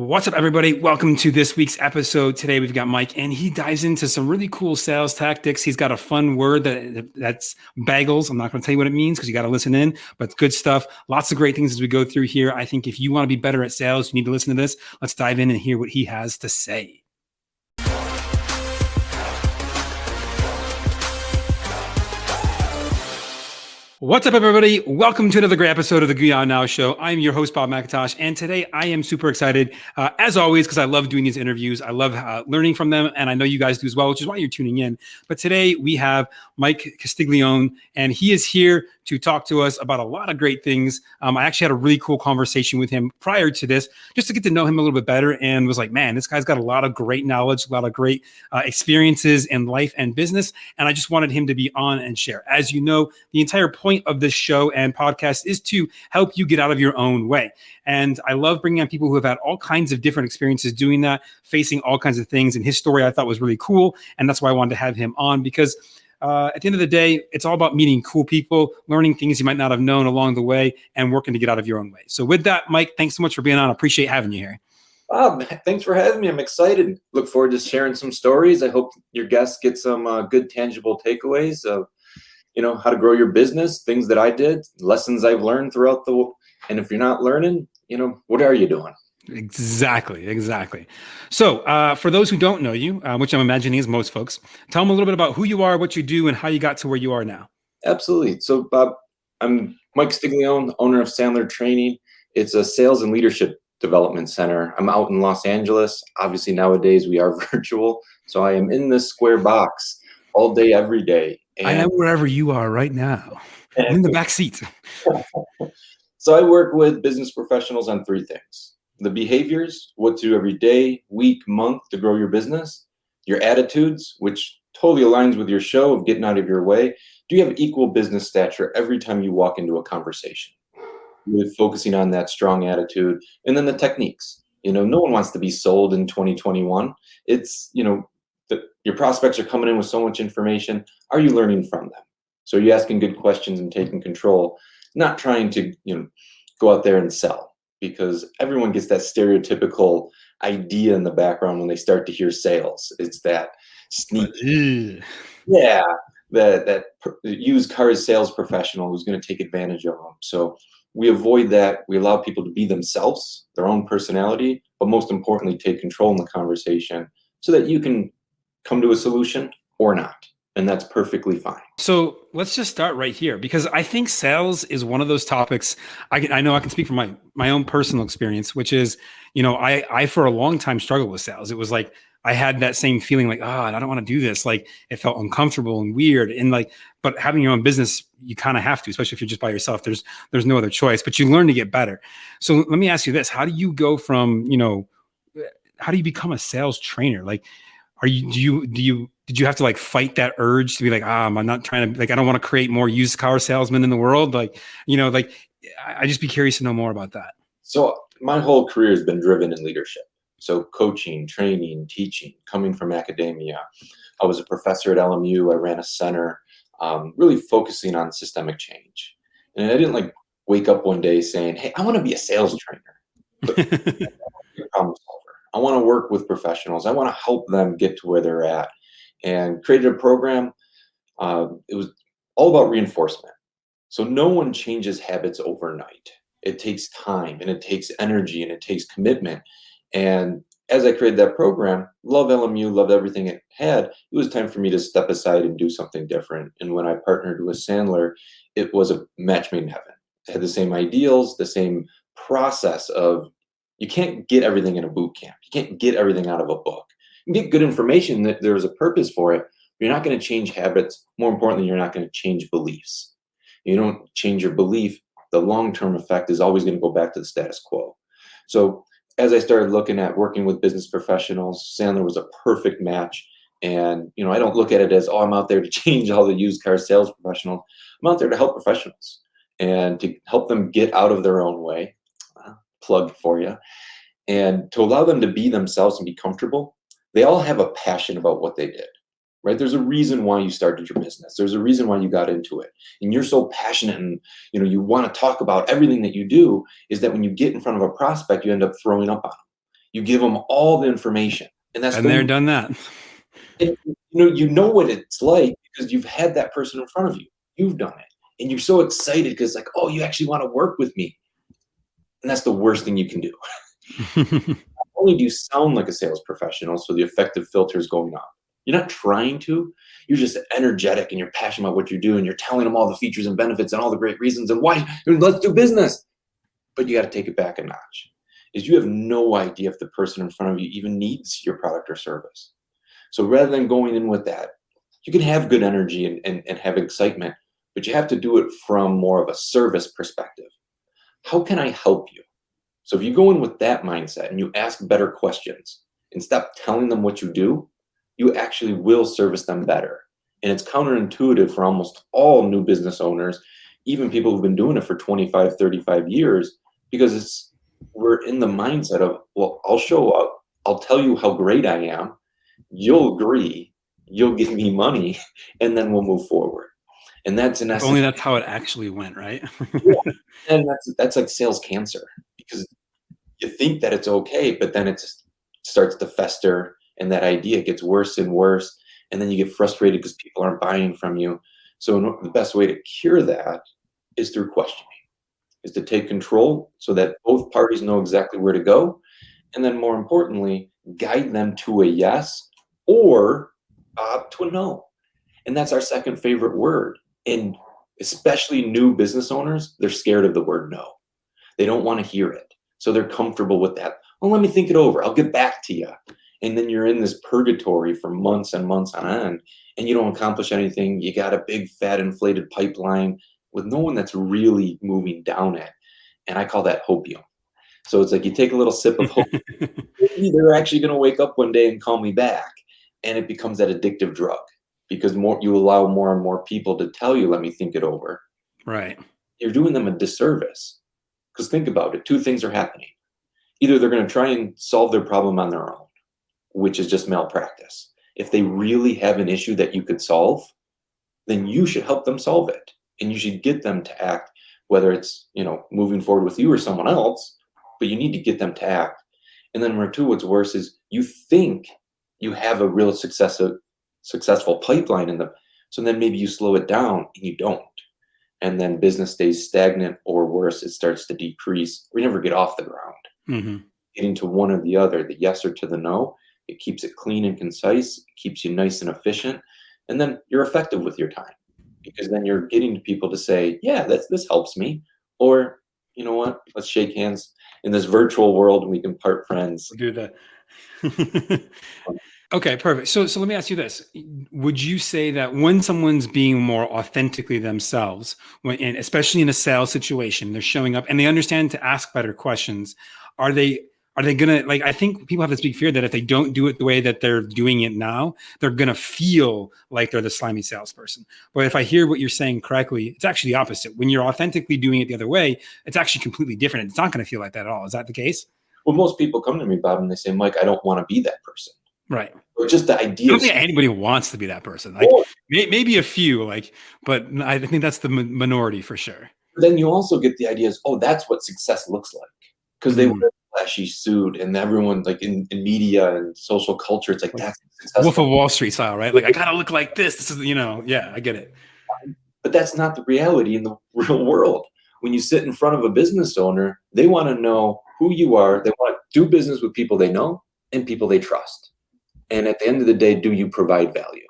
What's up, everybody? Welcome to this week's episode. Today we've got Mike, and he dives into some really cool sales tactics. He's got a fun word that's bagels. I'm not going to tell you what it means because you got to listen in, but it's good stuff. Lots of great things as we go through here. I think if you want to be better at sales, you need to listen to this. Let's dive in and hear what he has to say. What's up, everybody? Welcome to another great episode of the Guion Now Show. I'm your host, Bob McIntosh, and today I am super excited, as always, because I love doing these interviews. I love learning from them, and I know you guys do as well, which is why you're tuning in. But today we have Mike Castiglione, and he is here to talk to us about a lot of great things. I actually had a really cool conversation with him prior to this, just to get to know him a little bit better, and was like, man, this guy's got a lot of great knowledge, a lot of great experiences in life and business, and I just wanted him to be on and share. As you know, the entire point of this show and podcast is to help you get out of your own way. And I love bringing on people who have had all kinds of different experiences doing that, facing all kinds of things. And his story I thought was really cool. And that's why I wanted to have him on, because at the end of the day, it's all about meeting cool people, learning things you might not have known along the way, and working to get out of your own way. So with that, Mike, thanks so much for being on. I appreciate having you here. Bob, thanks for having me. I'm excited. Look forward to sharing some stories. I hope your guests get some good, tangible takeaways of, how to grow your business, things that I did, lessons I've learned throughout and if you're not learning, what are you doing? Exactly. So for those who don't know you, which I'm imagining is most folks, tell them a little bit about who you are, what you do, and how you got to where you are now. Absolutely. So Bob, I'm Mike Castiglione, owner of Sandler Training. It's a sales and leadership development center. I'm out in Los Angeles. Obviously nowadays we are virtual. So I am in this square box all day, every day. And I am wherever you are right now. I'm in the back seat. So I work with business professionals on three things: the behaviors, what to do every day, week, month to grow your business; your attitudes, which totally aligns with your show of getting out of your way. Do you have equal business stature every time you walk into a conversation? With focusing on that strong attitude. And then the techniques. No one wants to be sold in 2021. It's, your prospects are coming in with so much information. Are you learning from them? So are you asking good questions and taking control, not trying to, go out there and sell, because everyone gets that stereotypical idea in the background when they start to hear sales. It's that sneaky, that used cars sales professional who's going to take advantage of them. So we avoid that. We allow people to be themselves, their own personality, but most importantly, take control in the conversation so that you can come to a solution or not. And that's perfectly fine. So let's just start right here, because I think sales is one of those topics. I know I can speak from my own personal experience, which is, I for a long time struggled with sales. It was like, I had that same feeling like, I don't want to do this. Like it felt uncomfortable and weird. And but having your own business, you kind of have to, especially if you're just by yourself. There's no other choice, but you learn to get better. So let me ask you this: how do you go from, how do you become a sales trainer? Like, did you have to fight that urge to be like, I'm not trying to, I don't want to create more used car salesmen in the world. I just be curious to know more about that. So my whole career has been driven in leadership. So coaching, training, teaching, coming from academia. I was a professor at LMU. I ran a center, really focusing on systemic change. And I didn't wake up one day saying, hey, I want to be a sales trainer. But I want to be a problem solver. I want to work with professionals. I want to help them get to where they're at. And created a program. It was all about reinforcement. So no one changes habits overnight. It takes time, and it takes energy, and it takes commitment. And as I created that program, love LMU, loved everything it had, it was time for me to step aside and do something different. And when I partnered with Sandler, it was a match made in heaven. It had the same ideals, the same process of, you can't get everything in a boot camp. You can't get everything out of a book. You get good information that there's a purpose for it. You're not going to change habits. More importantly, you're not going to change beliefs. You don't change your belief. The long-term effect is always going to go back to the status quo. So as I started looking at working with business professionals, Sandler was a perfect match. And, I don't look at it as, I'm out there to change all the used car sales professionals. I'm out there to help professionals and to help them get out of their own way. Plug for you. And to allow them to be themselves and be comfortable. They all have a passion about what they did, right? There's a reason why you started your business. There's a reason why you got into it. And you're so passionate and, you want to talk about everything that you do, is that when you get in front of a prospect, you end up throwing up on them. You give them all the information, and that's And they're done that. and, you know what it's like because you've had that person in front of you. You've done it, and you're so excited because like, oh, you actually want to work with me, and that's the worst thing you can do. Not only do you sound like a sales professional, so the effective filter is going up. You're not trying to. You're just energetic and you're passionate about what you do, and you're telling them all the features and benefits and all the great reasons and why. Let's do business. But you got to take it back a notch. Is you have no idea if the person in front of you even needs your product or service. So rather than going in with that, you can have good energy and have excitement, but you have to do it from more of a service perspective. How can I help you? So if you go in with that mindset and you ask better questions and stop telling them what you do, you actually will service them better. And it's counterintuitive for almost all new business owners, even people who've been doing it for 25, 35 years, because we're in the mindset of, well, I'll show up, I'll tell you how great I am, you'll agree, you'll give me money, and then we'll move forward. And that's in essence. Only that's how it actually went, right? Yeah. And that's like sales cancer, because you think that it's okay, but then it starts to fester, and that idea gets worse and worse, and then you get frustrated because people aren't buying from you. So the best way to cure that is through questioning, is to take control so that both parties know exactly where to go, and then more importantly, guide them to a yes or to a no. And that's our second favorite word. And especially new business owners, they're scared of the word no. They don't want to hear it. So they're comfortable with that. Well, let me think it over. I'll get back to you. And then you're in this purgatory for months and months on end, and you don't accomplish anything. You got a big, fat, inflated pipeline with no one that's really moving down it. And I call that hopium. So it's like you take a little sip of hope. Maybe they're actually going to wake up one day and call me back. And it becomes that addictive drug because you allow more and more people to tell you, let me think it over. Right. You're doing them a disservice. Because think about it. Two things are happening. Either they're going to try and solve their problem on their own, which is just malpractice. If they really have an issue that you could solve, then you should help them solve it. And you should get them to act, whether it's, moving forward with you or someone else, but you need to get them to act. And then number two, what's worse is you think you have a real successful pipeline in them. So then maybe you slow it down and you don't. And then business stays stagnant, or worse, it starts to decrease. We never get off the ground. Mm-hmm. Getting to one or the other, the yes or to the no, it keeps it clean and concise, it keeps you nice and efficient, and then you're effective with your time. Because then you're getting to people to say, yeah, this helps me. Or, you know what, let's shake hands in this virtual world and we can part friends. We'll do that. Okay, perfect. So let me ask you this. Would you say that when someone's being more authentically themselves, and especially in a sales situation, they're showing up and they understand to ask better questions, are they gonna, like, I think people have this big fear that if they don't do it the way that they're doing it now, they're gonna feel like they're the slimy salesperson. But if I hear what you're saying correctly, it's actually the opposite. When you're authentically doing it the other way, it's actually completely different. It's not gonna feel like that at all. Is that the case? Well, most people come to me, Bob, and they say, Mike, I don't want to be that person. Right. Or just the idea. I don't think anybody wants to be that person. Like maybe a few, but I think that's the minority for sure. Then you also get the ideas, that's what success looks like. Because they wear a flashy suit and everyone, like in media and social culture, it's like that's successful. Wolf of Wall Street style, right? Like I gotta look like this. This is, yeah, I get it. But that's not the reality in the real world. When you sit in front of a business owner, they want to know who you are. They want to do business with people they know and people they trust. And at the end of the day, do you provide value?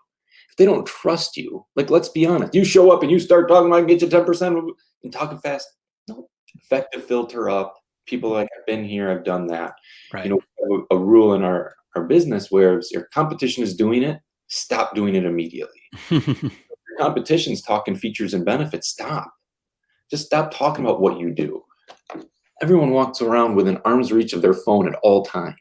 If they don't trust you, like, let's be honest, you show up and you start talking, I can get you 10% and talking fast. No, effective filter up. People like, I've been here, I've done that. Right. We have a rule in our business where if your competition is doing it, stop doing it immediately. If your competition's talking features and benefits, stop. Just stop talking about what you do. Everyone walks around within arm's reach of their phone at all times.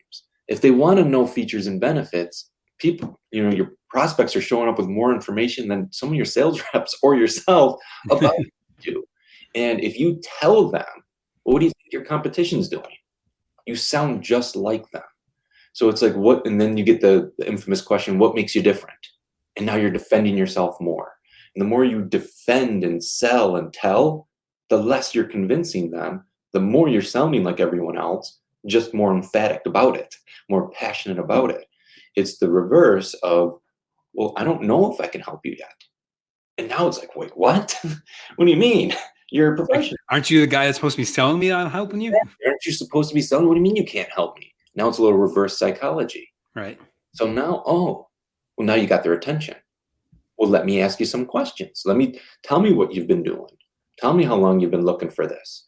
If they want to know features and benefits, people, your prospects are showing up with more information than some of your sales reps or yourself about you. And if you tell them, well, what do you think your competition's doing? You sound just like them. So it's like, what? And then you get the infamous question, what makes you different? And now you're defending yourself more. And the more you defend and sell and tell, the less you're convincing them, the more you're sounding like everyone else, just more emphatic about it, more passionate about it. It's the reverse of, well, I don't know if I can help you yet. And now it's like, wait, what? What do you mean? You're a professional. Aren't you the guy that's supposed to be telling me I'm helping you? Aren't you supposed to be selling? What do you mean you can't help me? Now it's a little reverse psychology. Right. So now, well, now you got their attention. Well, let me ask you some questions. Tell me what you've been doing. Tell me how long you've been looking for this.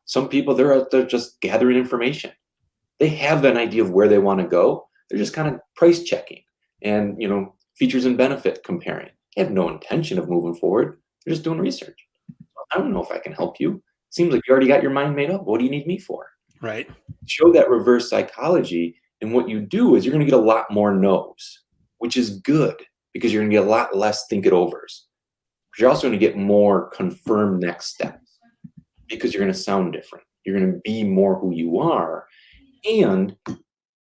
Some people, they're out there just gathering information. They have an idea of where they want to go. They're just kind of price checking and, features and benefit comparing. They have no intention of moving forward. They're just doing research. I don't know if I can help you. Seems like you already got your mind made up. What do you need me for? Right. Show that reverse psychology. And what you do is you're going to get a lot more no's, which is good because you're going to get a lot less think it overs. But you're also going to get more confirmed next steps because you're going to sound different. You're going to be more who you are. And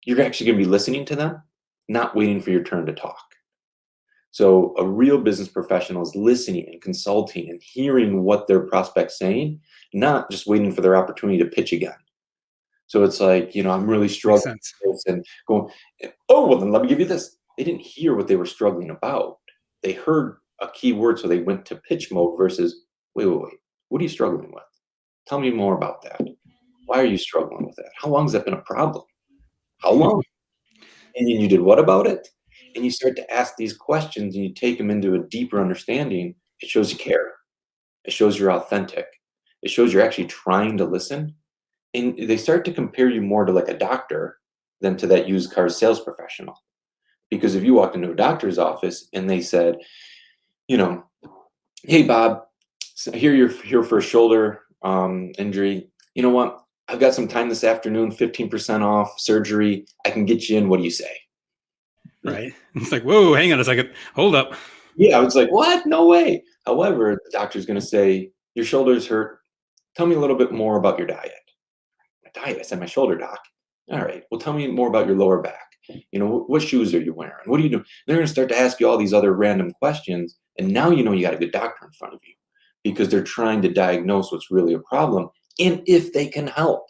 you're actually going to be listening to them, not waiting for your turn to talk. So a real business professional is listening and consulting and hearing what their prospect's saying, not just waiting for their opportunity to pitch again. So it's like, I'm really struggling with this and going, oh, well, then let me give you this. They didn't hear what they were struggling about. They heard a key word, so they went to pitch mode versus, wait. What are you struggling with? Tell me more about that. Why are you struggling with that? How long has that been a problem? How long? And then you did what about it? And you start to ask these questions and you take them into a deeper understanding. It shows you care. It shows you're authentic. It shows you're actually trying to listen. And they start to compare you more to like a doctor than to that used car sales professional. Because if you walked into a doctor's office and they said, hey, Bob, so here you're here for a shoulder injury. You know what? I've got some time this afternoon, 15% off surgery. I can get you in. What do you say? Right. It's like, whoa, hang on a second. Hold up. Yeah, I was like, what? No way. However, the doctor's going to say, your shoulders hurt. Tell me a little bit more about your diet. My diet? I said, my shoulder, doc. All right. Well, tell me more about your lower back. What shoes are you wearing? What are you doing? They're going to start to ask you all these other random questions. And now you got a good doctor in front of you because they're trying to diagnose what's really a problem and if they can help.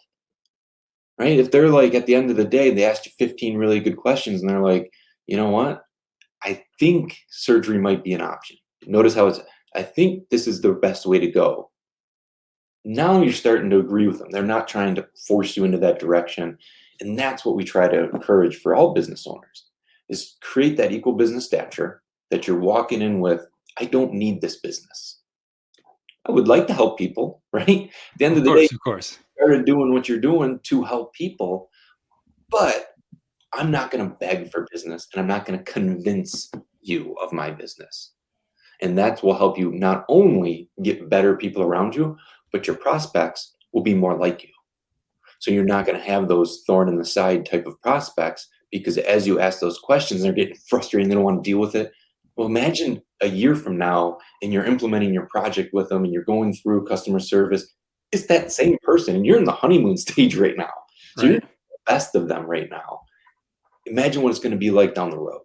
Right? If they're like, at the end of the day, they asked you 15 really good questions and they're like, you know what? I think surgery might be an option. Notice how I think this is the best way to go. Now you're starting to agree with them. They're not trying to force you into that direction. And that's what we try to encourage for all business owners is create that equal business stature that you're walking in with. I don't need this business. I would like to help people, right? At the end of the day, Of course. you started doing what you're doing to help people, but I'm not going to beg for business and I'm not going to convince you of my business. And that will help you not only get better people around you, but your prospects will be more like you. So you're not going to have those thorn in the side type of prospects because as you ask those questions, they're getting frustrated and they don't want to deal with it. Well, imagine a year from now and you're implementing your project with them and you're going through customer service. It's that same person and you're in the honeymoon stage right now. So Right. you're the best of them right now. Imagine what it's going to be like down the road.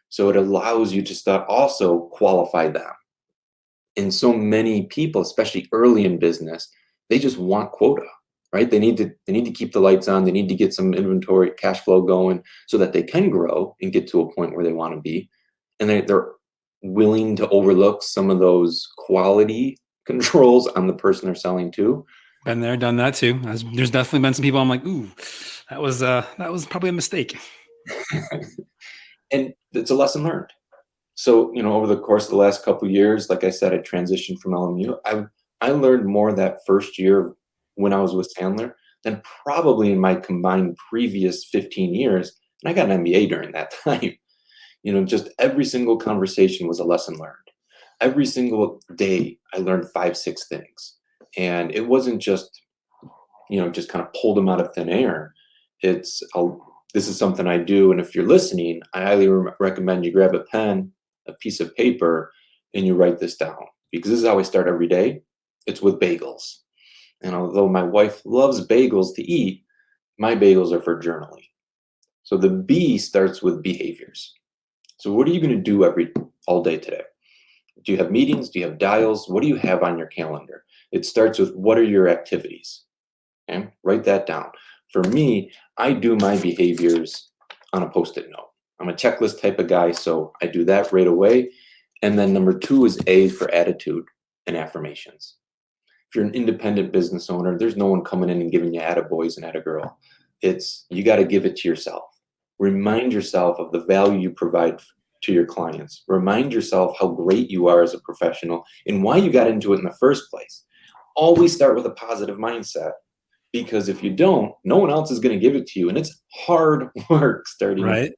So it allows you to start also qualify them. And so many people, especially early in business, they just want quota, right? They need to keep the lights on. They need to get some inventory, cash flow going so that they can grow and get to a point where they want to be. And they're willing to overlook some of those quality controls on the person they're selling to. Been there, done that too. There's definitely been some people I'm like, ooh, that was probably a mistake. And it's a lesson learned. So, over the course of the last couple of years, like I said, I transitioned from LMU. I learned more that first year when I was with Sandler than probably in my combined previous 15 years. And I got an MBA during that time. Just every single conversation was a lesson learned. Every single day, I learned 5, 6 things. And it wasn't just, just kind of pulled them out of thin air. This is something I do. And if you're listening, I highly recommend you grab a pen, a piece of paper, and you write this down. Because this is how I start every day. It's with bagels. And although my wife loves bagels to eat, my bagels are for journaling. So the B starts with behaviors. So what are you going to do all day today? Do you have meetings? Do you have dials? What do you have on your calendar? It starts with what are your activities? Okay? Write that down. For me, I do my behaviors on a Post-it note. I'm a checklist type of guy, so I do that right away. And then number 2 is A for attitude and affirmations. If you're an independent business owner, there's no one coming in and giving you attaboys and attagirl. You got to give it to yourself. Remind yourself of the value you provide to your clients. Remind yourself how great you are as a professional and why you got into it in the first place. Always start with a positive mindset, because if you don't, no one else is going to give it to you. And it's hard work starting. Right.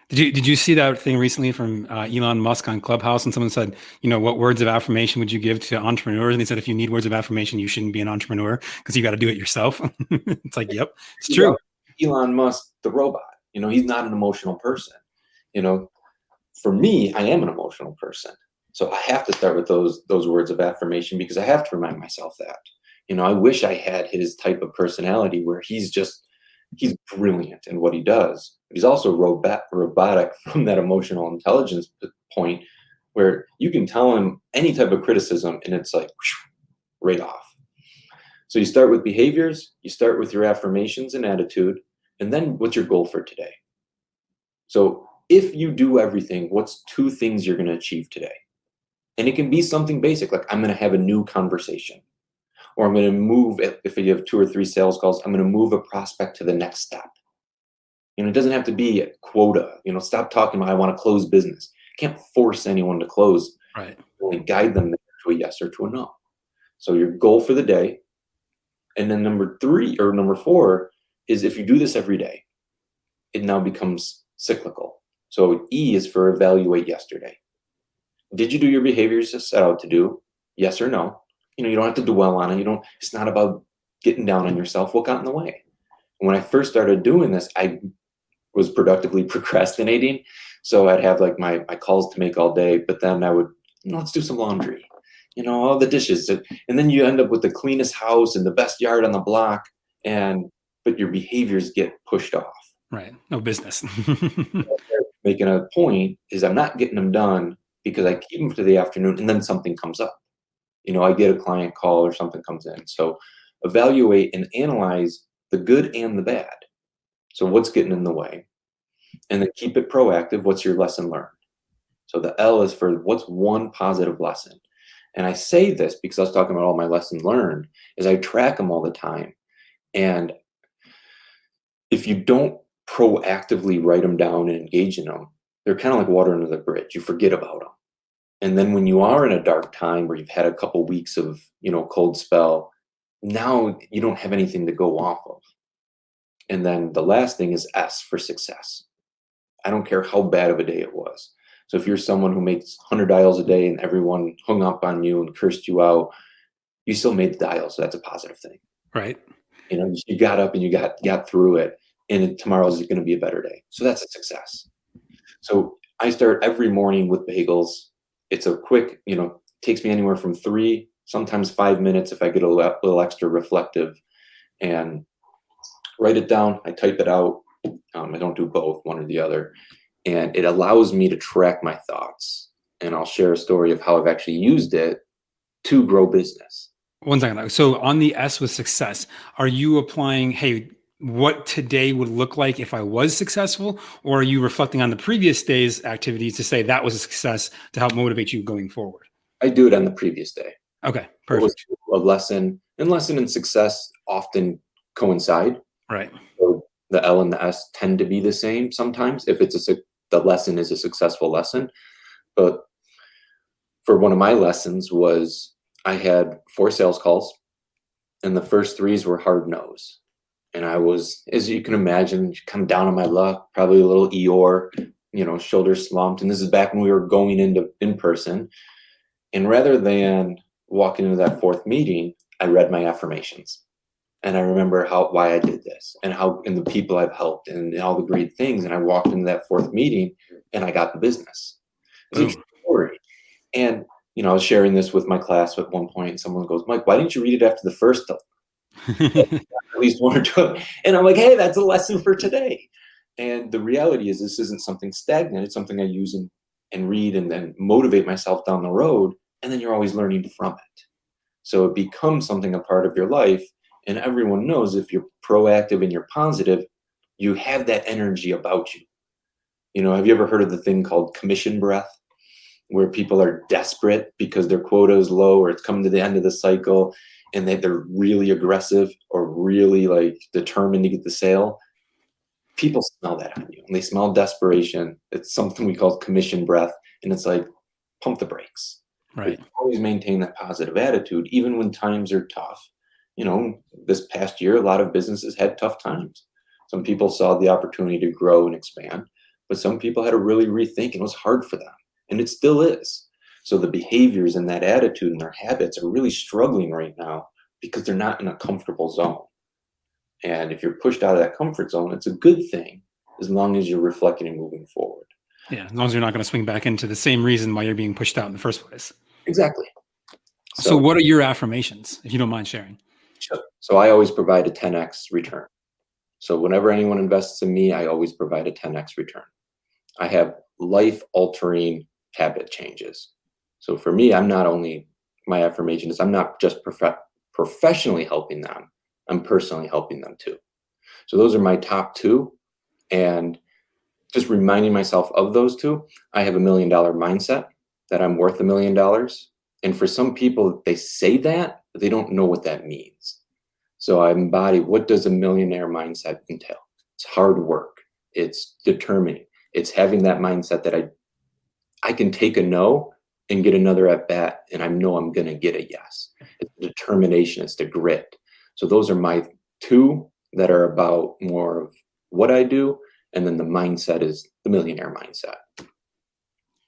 Did you see that thing recently from Elon Musk on Clubhouse? And someone said, what words of affirmation would you give to entrepreneurs? And they said, if you need words of affirmation, you shouldn't be an entrepreneur because you got to do it yourself. It's like, yep, it's true. Elon Musk, the robot, he's not an emotional person. For me, I am an emotional person. So I have to start with those words of affirmation, because I have to remind myself that. I wish I had his type of personality where he's brilliant in what he does. He's also robotic from that emotional intelligence point, where you can tell him any type of criticism and it's like right off. So you start with behaviors, you start with your affirmations and attitude, and then what's your goal for today? So if you do everything, what's 2 things you're going to achieve today? And it can be something basic, like I'm going to have a new conversation. Or I'm going to move, if you have 2 or 3 sales calls, I'm going to move a prospect to the next step. It doesn't have to be a quota. Stop talking about I want to close business. Can't force anyone to close. Right. Only guide them to a yes or to a no. So your goal for the day. And then number 4 is, if you do this every day, it now becomes cyclical. So E is for evaluate yesterday. Did you do your behaviors you set out to do? Yes or no? You don't have to dwell on it. It's not about getting down on yourself. What got in the way? And when I first started doing this, I was productively procrastinating. So I'd have like my calls to make all day, but then I would, let's do some laundry, all the dishes. And then you end up with the cleanest house and the best yard on the block. But your behaviors get pushed off. Right. No business. Making a point is I'm not getting them done because I keep them to the afternoon and then something comes up. I get a client call or something comes in. So evaluate and analyze the good and the bad. So what's getting in the way? And then keep it proactive. What's your lesson learned? So the L is for what's one positive lesson. And I say this because I was talking about all my lessons learned, is I track them all the time. And if you don't proactively write them down and engage in them, they're kind of like water under the bridge. You forget about them. And then when you are in a dark time where you've had a couple weeks of, cold spell, now you don't have anything to go off of. And then the last thing is S for success. I don't care how bad of a day it was. So if you're someone who makes 100 dials a day and everyone hung up on you and cursed you out, you still made the dial. So that's a positive thing. Right. You got up and you got through it, and tomorrow's going to be a better day. So that's a success. So I start every morning with BAGELS. It's a quick, takes me anywhere from 3, sometimes 5 minutes if I get a little extra reflective, and write it down. I type it out. I don't do both, one or the other. And it allows me to track my thoughts. And I'll share a story of how I've actually used it to grow business. One second. So on the S with success, are you applying, hey, what today would look like if I was successful? Or are you reflecting on the previous day's activities to say that was a success to help motivate you going forward? I do it on the previous day. Okay, perfect. A lesson and success often coincide. Right. So the L and the S tend to be the same sometimes if the lesson is a successful lesson. But for one of my lessons was I had 4 sales calls, and the first 3s were hard no's. And I was, as you can imagine, kind of down on my luck, probably a little Eeyore, shoulders slumped. And this is back when we were going in person. And rather than walking into that 4th meeting, I read my affirmations. And I remember why I did this and the people I've helped and all the great things. And I walked into that 4th meeting and I got the business. It's a true story. And, I was sharing this with my class at one point, and someone goes, Mike, why didn't you read it after the first at least 1 or 2? And I'm like, hey, that's a lesson for today. And the reality is this isn't something stagnant. It's something I use and read and then motivate myself down the road. And then you're always learning from it. So it becomes something a part of your life. And everyone knows if you're proactive and you're positive, you have that energy about you. Have you ever heard of the thing called commission breath, where people are desperate because their quota is low or it's coming to the end of the cycle and they're really aggressive or really like determined to get the sale? People smell that on you and they smell desperation. It's something we call commission breath. And it's like, pump the brakes. Right. But always maintain that positive attitude, even when times are tough. This past year, a lot of businesses had tough times. Some people saw the opportunity to grow and expand, but some people had to really rethink, and it was hard for them. And it still is. So the behaviors and that attitude and their habits are really struggling right now because they're not in a comfortable zone. And if you're pushed out of that comfort zone, it's a good thing as long as you're reflecting and moving forward. Yeah, as long as you're not going to swing back into the same reason why you're being pushed out in the first place. Exactly. So what are your affirmations, if you don't mind sharing? Sure. So I always provide a 10x return. So whenever anyone invests in me, I always provide a 10x return. I have life-altering habit changes. So for me, I'm not only, my affirmation is I'm not just professionally helping them, I'm personally helping them too. So those are my top two. And just reminding myself of those two, I have $1 million mindset, that I'm worth $1 million. And for some people, they say that, but they don't know what that means. So I embody, what does a millionaire mindset entail? It's hard work. It's determining. It's having that mindset that I can take a no and get another at bat, and I know I'm going to get a yes. It's the determination. It's the grit. So those are my two that are about more of what I do. And then the mindset is the millionaire mindset.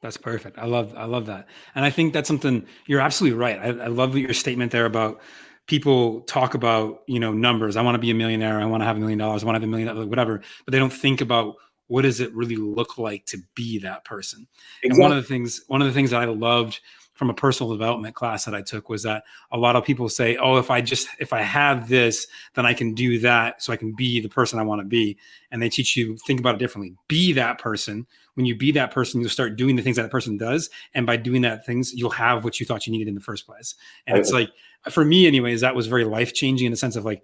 That's perfect. I love that. And I think that's something, you're absolutely right. I love your statement there about people talk about, numbers. I want to be a millionaire. I want to have $1 million. I want to have $1 million, whatever, but they don't think about what does it really look like to be that person. Exactly. And one of the things that I loved from a personal development class that I took was that a lot of people say, oh, if I have this, then I can do that. So I can be the person I want to be. And they teach you, think about it differently. Be that person. When you be that person, you'll start doing the things that person does. And by doing that things, you'll have what you thought you needed in the first place. And it's like, for me anyways, that was very life-changing in the sense of like,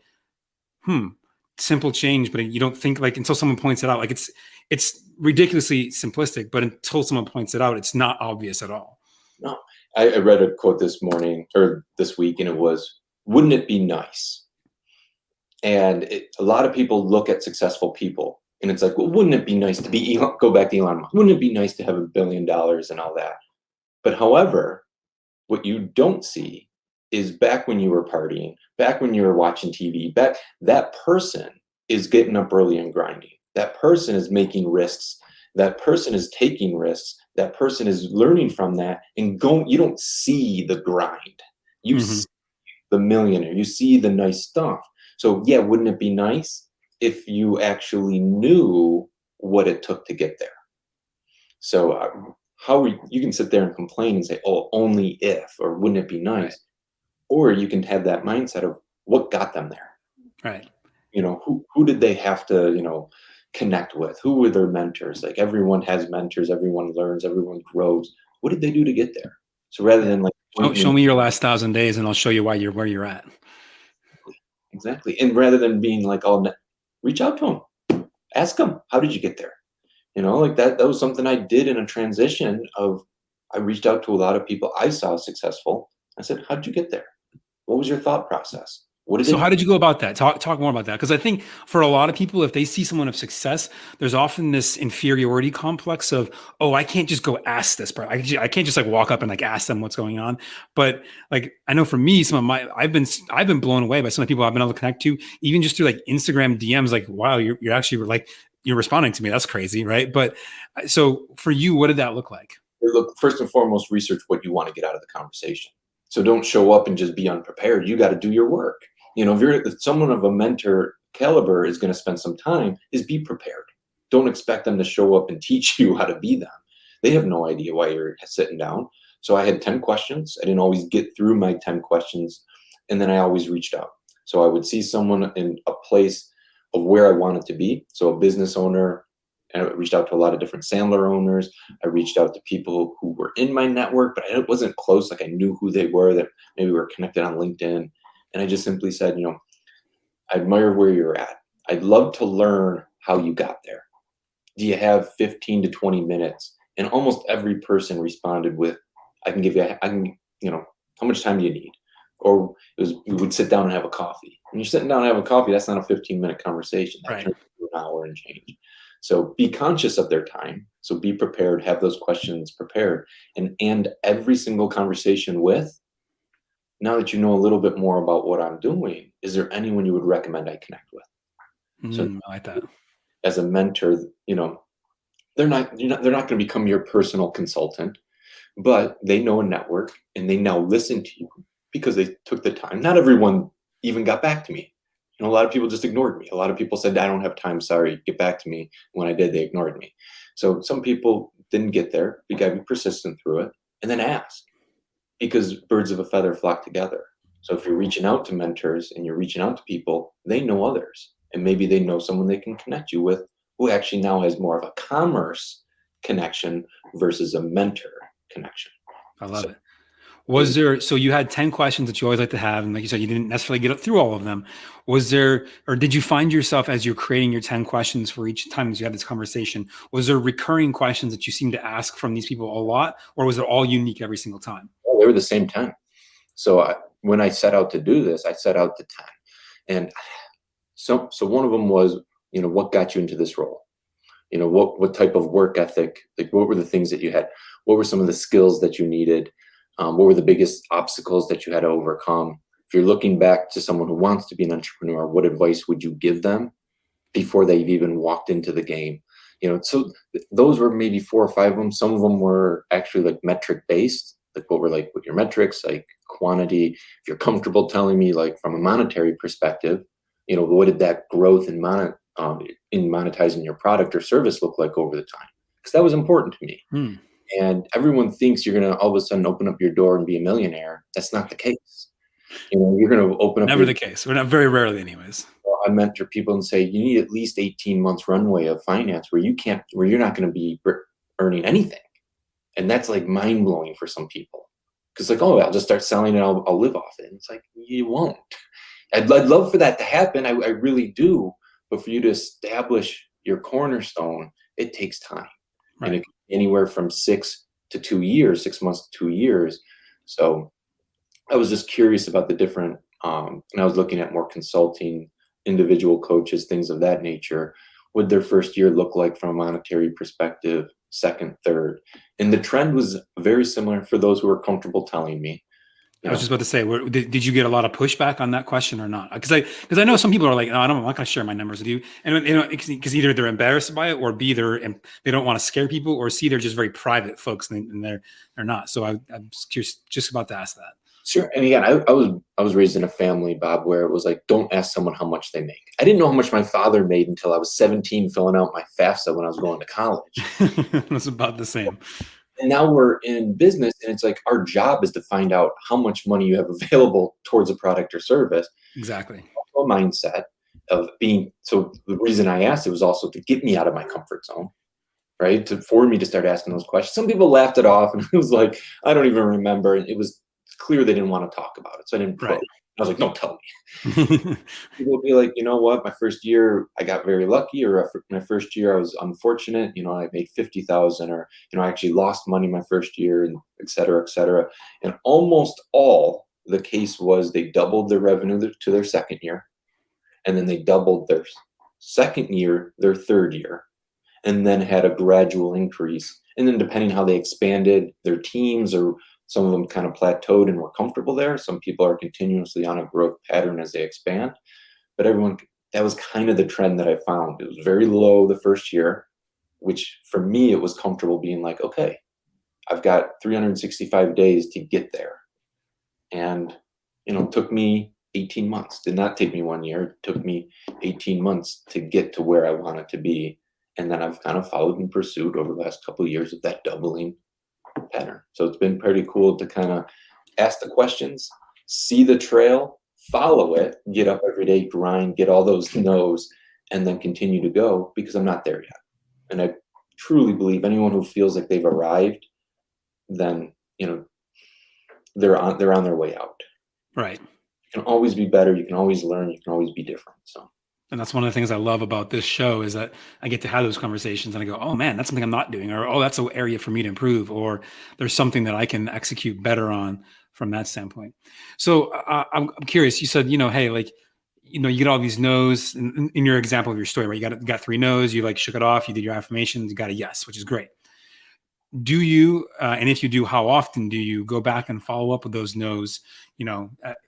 simple change, but you don't think like, until someone points it out, like it's ridiculously simplistic, but until someone points it out, it's not obvious at all. No. I read a quote this morning or this week, and it was, wouldn't it be nice? And a lot of people look at successful people and it's like, well, wouldn't it be nice to be Elon, go back to Elon Musk? Wouldn't it be nice to have $1 billion and all that? But however, what you don't see is back when you were partying, back when you were watching TV, that person is getting up early and grinding. That person is making risks. That person is taking risks. That person is learning from that and going. You don't see the grind. You see the millionaire. You see the nice stuff. So yeah, wouldn't it be nice if you actually knew what it took to get there? So you can sit there and complain and say, oh, only if, or wouldn't it be nice? Or you can have that mindset of what got them there. Right. Who did they have to, connect with? Who were their mentors? Like everyone has mentors, everyone learns, everyone grows. What did they do to get there? So rather than like show me your last 1,000 days and I'll show you where you're at. Exactly. And rather than being like, reach out to them, ask them, how did you get there? Like that was something I did in a transition of, I reached out to a lot of people I saw successful. I said, how did you get there? What was your thought process? How did you go about that? Talk more about that. Because I think for a lot of people, if they see someone of success, there's often this inferiority complex of, oh, I can't just go ask this person. I can't just like walk up and like ask them what's going on. But like, I know for me, I've been blown away by some of the people I've been able to connect to, even just through like Instagram DMs, like, wow, you're actually like, you're responding to me. That's crazy. Right. But so for you, what did that look like? Look, first and foremost, research what you want to get out of the conversation. So don't show up and just be unprepared. You got to do your work. If someone of a mentor caliber is going to spend some time, is be prepared. Don't expect them to show up and teach you how to be them. They have no idea why you're sitting down. So I had 10 questions. I didn't always get through my 10 questions. And then I always reached out. So I would see someone in a place of where I wanted to be. So a business owner, and I reached out to a lot of different Sandler owners. I reached out to people who were in my network, but it wasn't close. Like I knew who they were, that maybe we were connected on LinkedIn. And I just simply said, I admire where you're at. I'd love to learn how you got there. Do you have 15 to 20 minutes? And almost every person responded with, how much time do you need? Or we would sit down and have a coffee. When you're sitting down and have a coffee, that's not a 15-minute conversation. That Right. turns into an hour and change. So be conscious of their time. So be prepared, have those questions prepared, and end every single conversation with, now that you know a little bit more about what I'm doing, is there anyone you would recommend I connect with? So I like that. as a mentor, they're not going to become your personal consultant, but they know a network and they now listen to you because they took the time. Not everyone even got back to me. A lot of people just ignored me. A lot of people said, I don't have time, sorry, get back to me. When I did, they ignored me. So some people didn't get there. You got to be persistent through it and then ask, because birds of a feather flock together. So if you're reaching out to mentors and you're reaching out to people, they know others, and maybe they know someone they can connect you with who actually now has more of a commerce connection versus a mentor connection. I love it. So you had 10 questions that you always like to have, and like you said, you didn't necessarily get through all of them. Or did you find yourself, as you're creating your 10 questions for each time as you had this conversation, was there recurring questions that you seem to ask from these people a lot, or was it all unique every single time? Well, they were the same 10. So when I set out to do this, I set out to 10. And so one of them was, what got you into this role? What type of work ethic, like what were the things that you had? What were some of the skills that you needed? What were the biggest obstacles that you had to overcome? If you're looking back to someone who wants to be an entrepreneur, what advice would you give them before they've even walked into the game? So those were maybe 4 or 5 of them. Some of them were actually like metric based, like what your metrics, like quantity. If you're comfortable telling me, like from a monetary perspective, what did that growth in monetizing your product or service look like over the time? Because that was important to me. And everyone thinks you're going to all of a sudden open up your door and be a millionaire. That's not the case. You're going to open up. Never the case. We're not, very rarely anyways. I mentor people and say, you need at least 18 months runway of finance where you're not going to be earning anything. And that's like mind blowing for some people. Because like, oh, I'll just start selling and I'll live off it. And it's like, you won't. I'd love for that to happen. I really do. But for you to establish your cornerstone, it takes time. Right. And it can be anywhere from 6 months to 2 years. So I was just curious about the different, and I was looking at more consulting, individual coaches, things of that nature. What their first year look like from a monetary perspective, second, third. And the trend was very similar for those who were comfortable telling me. I was just about to say, did you get a lot of pushback on that question or not? Because I know some people are like, no, I'm not going to share my numbers with you, and because either they're embarrassed by it, or B, they don't want to scare people, or C, they're just very private folks and they're not. So I'm curious, just about to ask that. Sure. And again, I was raised in a family, Bob, where it was like, don't ask someone how much they make. I didn't know how much my father made until I was 17, filling out my FAFSA when I was going to college. That's about the same. And now we're in business, and it's like our job is to find out how much money you have available towards a product or service. Exactly. A mindset of being. So the reason I asked it was also to get me out of my comfort zone, right? For me to start asking those questions. Some people laughed it off, and it was like, I don't even remember. It was clear they didn't want to talk about it, so I didn't probe. I was like, don't tell me. People would be like, you know what? My first year, I got very lucky, or my first year, I was unfortunate. I made 50,000, or I actually lost money my first year, and et cetera, et cetera. And almost all the case was they doubled their revenue to their second year, and then they doubled their second year, their third year, and then had a gradual increase. And then depending how they expanded their teams, or some of them kind of plateaued and were comfortable there. Some people are continuously on a growth pattern as they expand. But that was kind of the trend that I found. It was very low the first year, which for me, it was comfortable being like, okay, I've got 365 days to get there. And, it took me 18 months. Did not take me 1 year. It took me 18 months to get to where I wanted to be. And then I've kind of followed in pursuit over the last couple of years of that doubling pattern. So it's been pretty cool to kind of ask the questions, see the trail, follow it, get up every day, grind, get all those no's, and then continue to go, because I'm not there yet. And I truly believe anyone who feels like they've arrived, then they're on their way out. Right. can always be better. You can always learn. You can always be different. So. And that's one of the things I love about this show is that I get to have those conversations and I go, oh man, that's something I'm not doing, or oh, that's an area for me to improve, or there's something that I can execute better on from that standpoint. So I'm curious. You said, hey, like, you get all these no's in your example of your story, right? You got 3 no's, you like shook it off, you did your affirmations, you got a yes, which is great. Do you, and if you do, how often do you go back and follow up with those no's,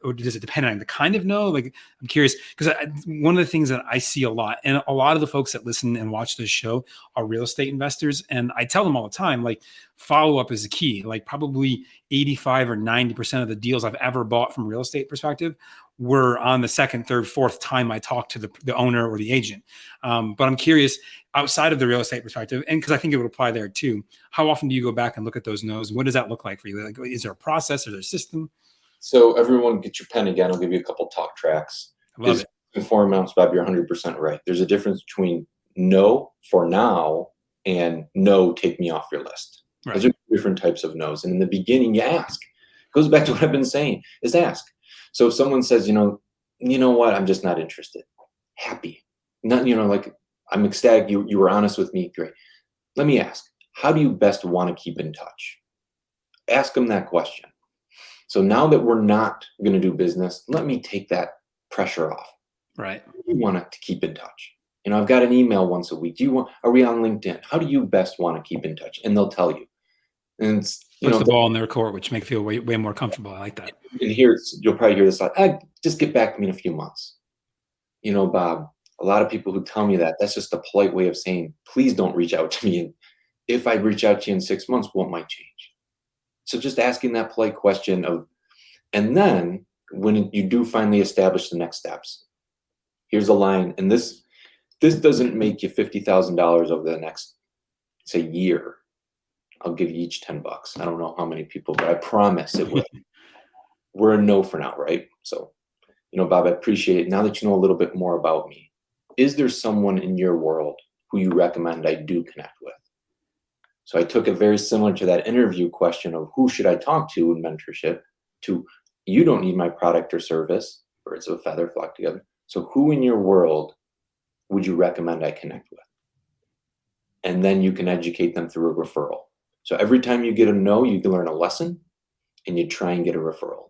or does it depend on the kind of no? Like, I'm curious, because one of the things that I see a lot, and a lot of the folks that listen and watch this show are real estate investors. And I tell them all the time, like, follow-up is the key. Like, probably 85 or 90% of the deals I've ever bought from a real estate perspective were on the second, third, fourth time I talked to the owner or the agent. But I'm curious, outside of the real estate perspective, and because I think it would apply there too, how often do you go back and look at those no's? What does that look like for you? Like, is there a process? Is there a system? So everyone get your pen again. I'll give you a couple talk tracks. I love it. Inform amounts, Bob, you're 100% right. There's a difference between no for now and no, take me off your list. Right. Those are different types of no's. And in the beginning, you ask. It goes back to what I've been saying, is ask. So if someone says, you know what, I'm just not interested. Happy. Not, like, I'm ecstatic. You were honest with me. Great. Let me ask, how do you best want to keep in touch? Ask them that question. So now that we're not going to do business, let me take that pressure off. Right. You want to keep in touch. I've got an email once a week. Are we on LinkedIn? How do you best want to keep in touch? And they'll tell you. And it's, puts the ball in their court, which make feel way more comfortable. I like that. And here, you'll probably hear this a lot. Just get back to me in a few months. Bob, a lot of people who tell me that's just a polite way of saying, please don't reach out to me. And if I reach out to you in 6 months, what might change? So just asking that polite question and then when you do finally establish the next steps, here's a line. And this doesn't make you $50,000 over the next, say, year. I'll give you each $10. I don't know how many people, but I promise it will. We're a no for now, right? So, Bob, I appreciate it. Now that you know a little bit more about me, is there someone in your world who you recommend I do connect with? So I took it very similar to that interview question of who should I talk to in mentorship to you don't need my product or service, birds of a feather flock together. So who in your world would you recommend I connect with? And then you can educate them through a referral. So every time you get a no, you can learn a lesson and you try and get a referral.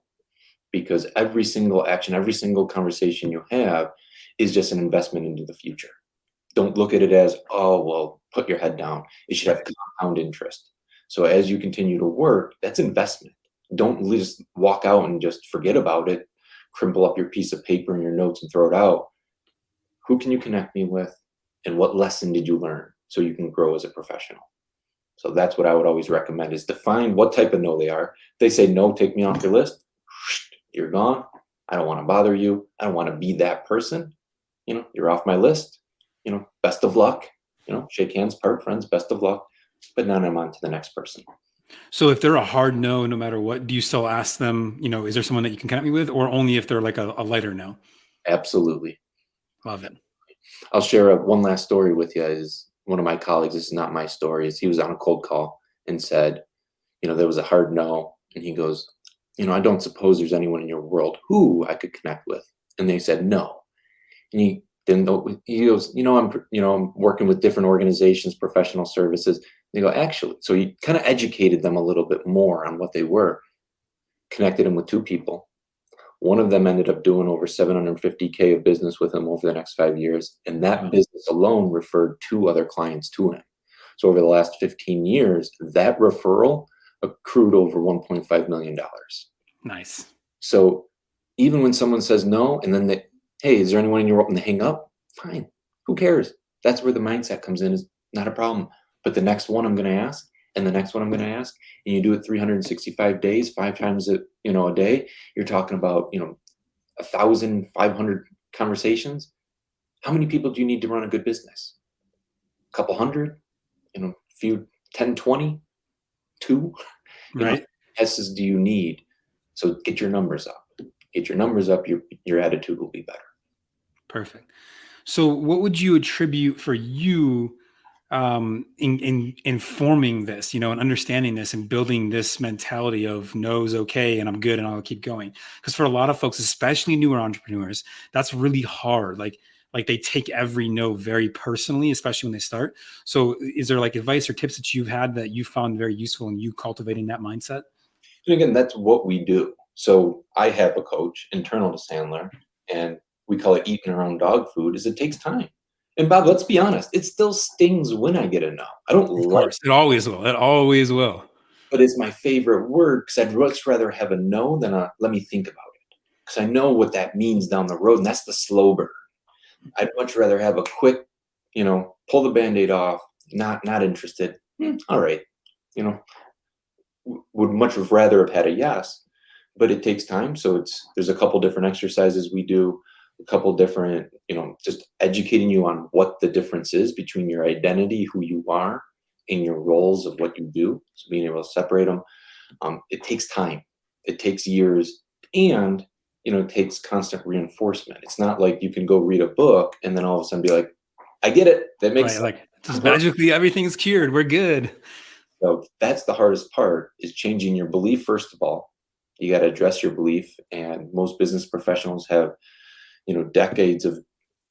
Because every single action, every single conversation you have is just an investment into the future. Don't look at it as, oh, well, put your head down. It should have compound interest. So as you continue to work, that's investment. Don't just walk out and just forget about it, crimple up your piece of paper and your notes and throw it out. Who can you connect me with? And what lesson did you learn so you can grow as a professional? So that's what I would always recommend is define what type of no they are. If they say, no, take me off your list. You're gone. I don't want to bother you. I don't want to be that person. You're off my list. Best of luck. Shake hands, part friends, best of luck. But now I'm on to the next person. So if they're a hard no matter what, do you still ask them, is there someone that you can connect me with, or only if they're like a lighter no? Absolutely. Love it. I'll share one last story with you. Is one of my colleagues, this is not my story, is he was on a cold call and said, there was a hard no. And he goes, I don't suppose there's anyone in your world who I could connect with. And they said no. And he didn't know. He goes, I'm working with different organizations, professional services. They go, actually. So he kind of educated them a little bit more on what they were. Connected him with 2 people. One of them ended up doing over $750K of business with him over the next 5 years. And that business alone referred 2 other clients to him. So over the last 15 years, that referral accrued over $1.5 million. Nice. So even when someone says no, and then hey, is there anyone in your world, and they hang up? Fine. Who cares? That's where the mindset comes in, is not a problem. But the next one I'm going to ask, and the next one I'm going to ask, and you do it 365 days, 5 times a day, you're talking about, 1,500 conversations. How many people do you need to run a good business? A couple hundred, few, 10, 20, 2, right? S's do you need? So get your numbers up. Get your numbers up, your attitude will be better. Perfect. So what would you attribute for you in informing this, and understanding this and building this mentality of no is okay and I'm good and I'll keep going. Because for a lot of folks, especially newer entrepreneurs, that's really hard. Like they take every no very personally, especially when they start. So is there like advice or tips that you've had that you found very useful in you cultivating that mindset? And again, that's what we do. So I have a coach internal to Sandler, and we call it eating our own dog food, is it takes time. And Bob, let's be honest, it still stings when I get a no. I don't Of like course, it always will. It always will. but it's my favorite word because I'd much rather have a no than a let me think about it. Because I know what that means down the road, and that's the slow burn. I'd much rather have a quick, pull the Band-Aid off, not interested. All right. You know, would much rather have had a yes, but it takes time. So there's a couple different exercises we do, a couple different, just educating you on what the difference is between your identity, who you are, and your roles of what you do. So being able to separate them. It takes time. It takes years, and it takes constant reinforcement. It's not like you can go read a book and then all of a sudden be like, I get it. That makes sense. Like just magically everything's cured. We're good. So that's the hardest part, is changing your belief. First of all, you got to address your belief. And most business professionals have, decades of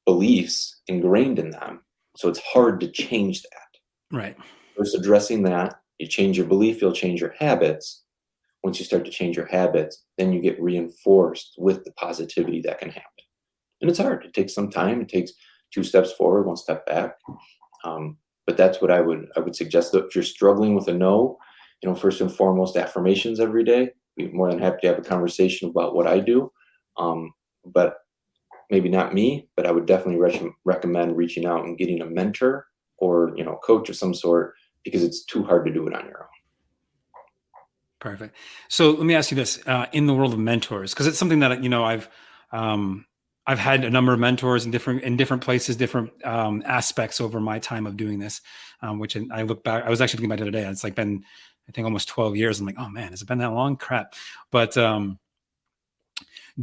beliefs ingrained in them. So it's hard to change that. Right. First, addressing that, you change your belief, you'll change your habits. Once you start to change your habits, then you get reinforced with the positivity that can happen. And it's hard. It takes some time. It takes 2 steps forward, 1 step back. But that's what I would suggest. That if you're struggling with a no, first and foremost, affirmations every day. We're more than happy to have a conversation about what I do. But maybe not me, but I would definitely recommend reaching out and getting a mentor or coach of some sort, because it's too hard to do it on your own. Perfect. So let me ask you this: in the world of mentors, because it's something that I've had a number of mentors in different places, different aspects over my time of doing this. Which I look back, I was actually thinking about it today. It's like been, I think, almost 12 years. I'm like, oh man, has it been that long? Crap. But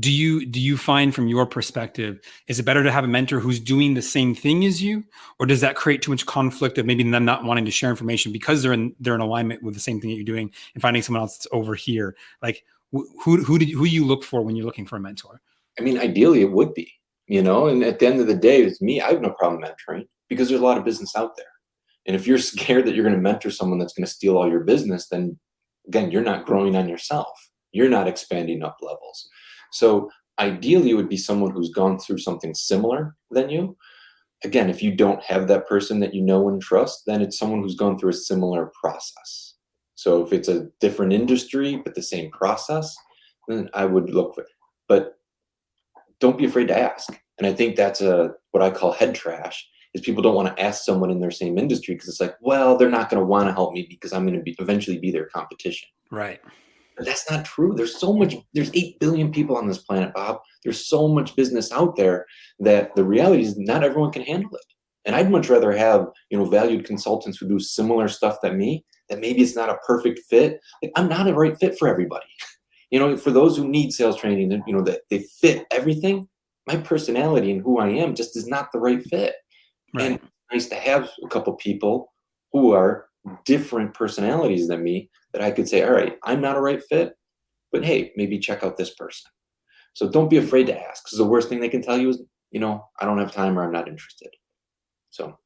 do you find, from your perspective, is it better to have a mentor who's doing the same thing as you, or does that create too much conflict of maybe them not wanting to share information because they're in alignment with the same thing that you're doing, and finding someone else that's over here? Like who you look for when you're looking for a mentor? I mean, ideally it would be, and at the end of the day, it's me. I have no problem mentoring, because there's a lot of business out there. And if you're scared that you're going to mentor someone that's going to steal all your business, then again, you're not growing on yourself. You're not expanding up levels. So ideally it would be someone who's gone through something similar than you. Again, if you don't have that person that you know and trust, then it's someone who's gone through a similar process. So if it's a different industry, but the same process, then I would look for it. But don't be afraid to ask. And I think that's what I call head trash, is people don't want to ask someone in their same industry, because it's like, well, they're not going to want to help me because I'm going to eventually be their competition. Right. But that's not true. There's 8 billion people on this planet, Bob. There's so much business out there that the reality is not everyone can handle it. And I'd much rather have, valued consultants who do similar stuff than me, that maybe it's not a perfect fit. Like, I'm not a right fit for everybody. For those who need sales training, that they fit everything, my personality and who I am just is not the right fit. Right. And it's nice to have a couple people who are different personalities than me, that I could say, all right, I'm not a right fit, but hey, maybe check out this person. So don't be afraid to ask, because the worst thing they can tell you is, I don't have time, or I'm not interested. So,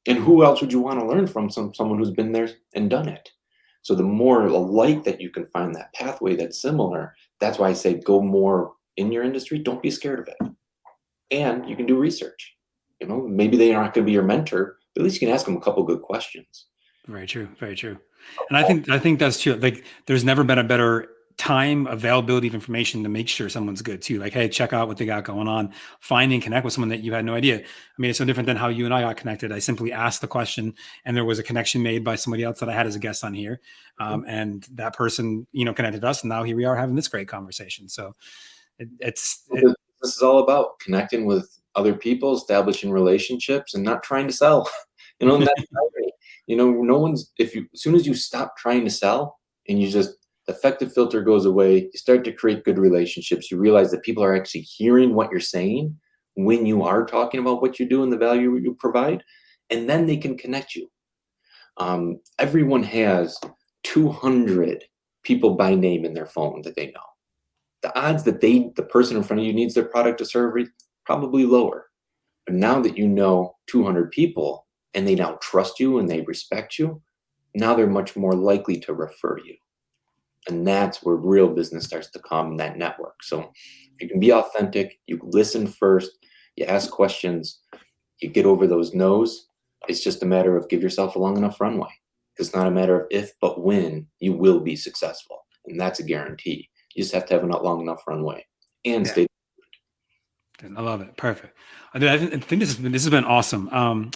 and who else would you want to learn from? Someone who's been there and done it. So the more alike that you can find, that pathway that's similar, that's why I say go more in your industry. Don't be scared of it. And you can do research. Maybe they aren't going to be your mentor, but at least you can ask them a couple good questions. Very true. Very true. And I think that's true. Like, there's never been a better time availability of information to make sure someone's good too. Like, hey, check out what they got going on. Find and connect with someone that you had no idea. I mean, it's no different than how you and I got connected. I simply asked the question, and there was a connection made by somebody else that I had as a guest on here. And that person, connected us, and now here we are having this great conversation. So this is all about connecting with other people, establishing relationships, and not trying to sell. And that's no one's, as soon as you stop trying to sell, and the effective filter goes away, you start to create good relationships. You realize that people are actually hearing what you're saying when you are talking about what you do and the value you provide. and then they can connect you. Everyone has 200 people by name in their phone that they know. The odds that the person in front of you needs their product or service, probably lower. But now that you know 200 people and they now trust you and they respect you, now they're much more likely to refer you. And that's where real business starts to come in that network. So you can be authentic, you listen first, you ask questions, you get over those no's. It's just a matter of give yourself a long enough runway. It's not a matter of if, but when you will be successful. And that's a guarantee. You just have to have a long enough runway and stay. I love it. Perfect. I think this has been awesome.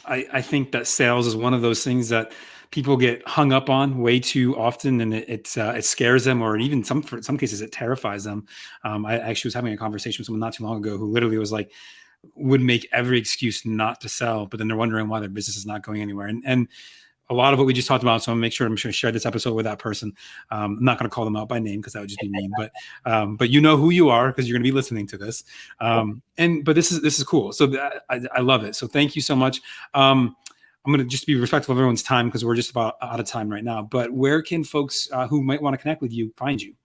I think that sales is one of those things that people get hung up on way too often, and it scares them, or even for some cases it terrifies them. I actually was having a conversation with someone not too long ago who literally was like, would make every excuse not to sell, but then they're wondering why their business is not going anywhere. And a lot of what we just talked about. So I'm going to share this episode with that person. I'm not going to call them out by name because that would just be mean, but you know who you are because you're going to be listening to this. But this is cool. So I love it. So thank you so much. I'm going to just be respectful of everyone's time because we're just about out of time right now, but where can folks who might want to connect with you find you?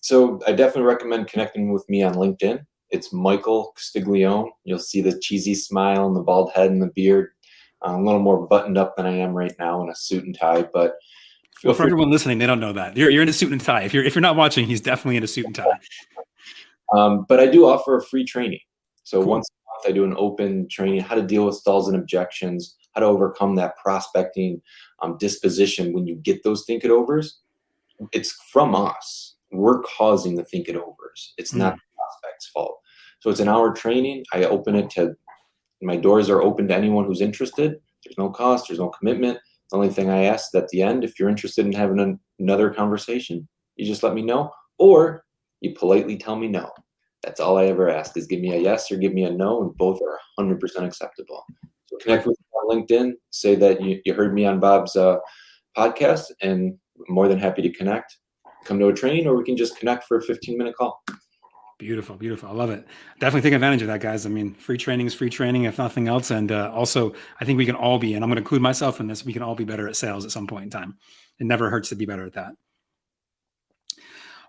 So I definitely recommend connecting with me on LinkedIn. It's Michael Castiglione. You'll see the cheesy smile and the bald head and the beard. I'm a little more buttoned up than I am right now in a suit and tie, but for everyone listening, they don't know that you're in a suit and tie. If you're not watching, he's definitely in a suit and tie. But I do offer a free training. So Cool. Once a month, I do an open training, how to deal with stalls and objections, how to overcome that prospecting disposition when you get those think it overs. It's from us. We're causing the think it overs. It's not the prospect's fault. So it's an hour training. I open it to my doors are open to anyone who's interested. There's no cost. There's no commitment. The only thing I ask at the end, if you're interested in having another conversation, you just let me know, or you politely tell me no. That's all I ever ask is give me a yes or give me a no, and both are 100% acceptable. So connect with me on LinkedIn, say that you heard me on Bob's podcast, and I'm more than happy to connect. Come to a training, or we can just connect for a 15-minute call. Beautiful, beautiful. I love it. Definitely take advantage of that, guys. I mean, free training is free training, if nothing else. And also, I think we can all be, and I'm going to include myself in this, we can all be better at sales at some point in time. It never hurts to be better at that.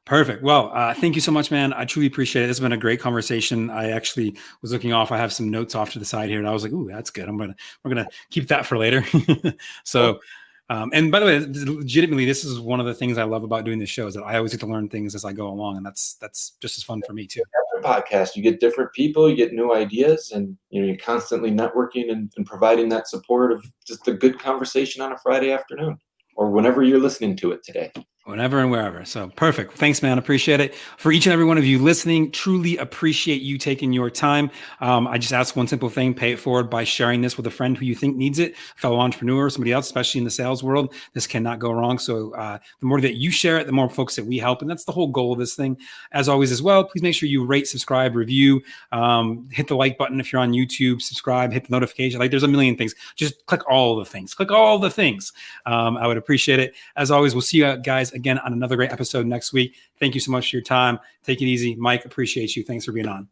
Perfect. Well, thank you so much, man. I truly appreciate it. This has been a great conversation. I actually was looking off. I have some notes off to the side here, and I was like, "Ooh, that's good. We're gonna keep that for later." So. And by the way, legitimately, this is one of the things I love about doing this show is that I always get to learn things as I go along. And that's just as fun for me too. After podcast, you get different people, you get new ideas, and you're constantly networking and providing that support of just a good conversation on a Friday afternoon or whenever you're listening to it today. Whenever and wherever. So perfect. Thanks, man. Appreciate it. For each and every one of you listening, truly appreciate you taking your time. I just ask one simple thing, pay it forward by sharing this with a friend who you think needs it, fellow entrepreneur, somebody else, especially in the sales world. This cannot go wrong. So the more that you share it, the more folks that we help. And that's the whole goal of this thing. As always, as well, please make sure you rate, subscribe, review, hit the like button if you're on YouTube, subscribe, hit the notification. Like there's a million things. Just click all the things. Click all the things. I would appreciate it. As always, we'll see you guys again on another great episode next week. Thank you so much for your time. Take it easy. Mike, appreciate you. Thanks for being on.